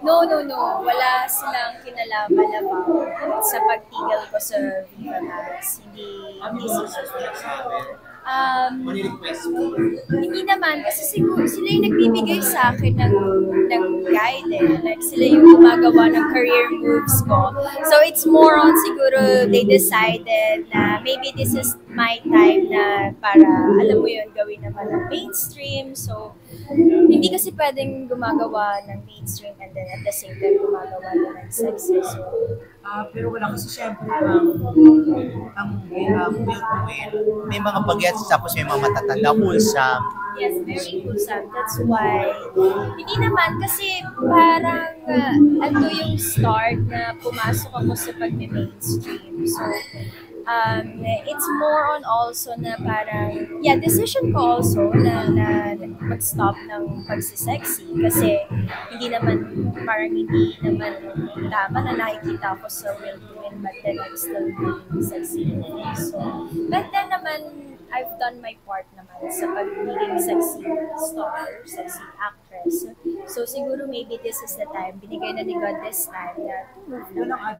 No. Wala silang kinalaman about sa pagtigil ko sa Viva Max. Hindi sila. Mani-request mo. Hindi naman, kasi siguro sila yung nagbibigay sa akin ng guide eh. Like sila yung gumagawa ng career moves ko. So it's more on siguro they decided na maybe this is my time na para, alam mo yun, gawin naman ng mainstream. So hindi kasi pwedeng gumagawa ng mainstream and then at the same time gumagawa din ng sexy. So Pero wala kasi syempre ang Will to Win, may mga bagets tapos may mga matatanda, wholesome. yes, very wholesome. That's why, hindi naman kasi parang ando yung start na pumasok ako sa pag-mainstream. So, it's more on also na parang, yeah, decision ko also na mag-stop ng pagsisexy kasi hindi naman tama na nakikita ko sa Will to Win but then I'm still doing sexy movies. So, but then naman, I've done my part naman sa pagiging sexy star, sexy actress. So siguro maybe this is the time, binigay na ni God this time na to move naman.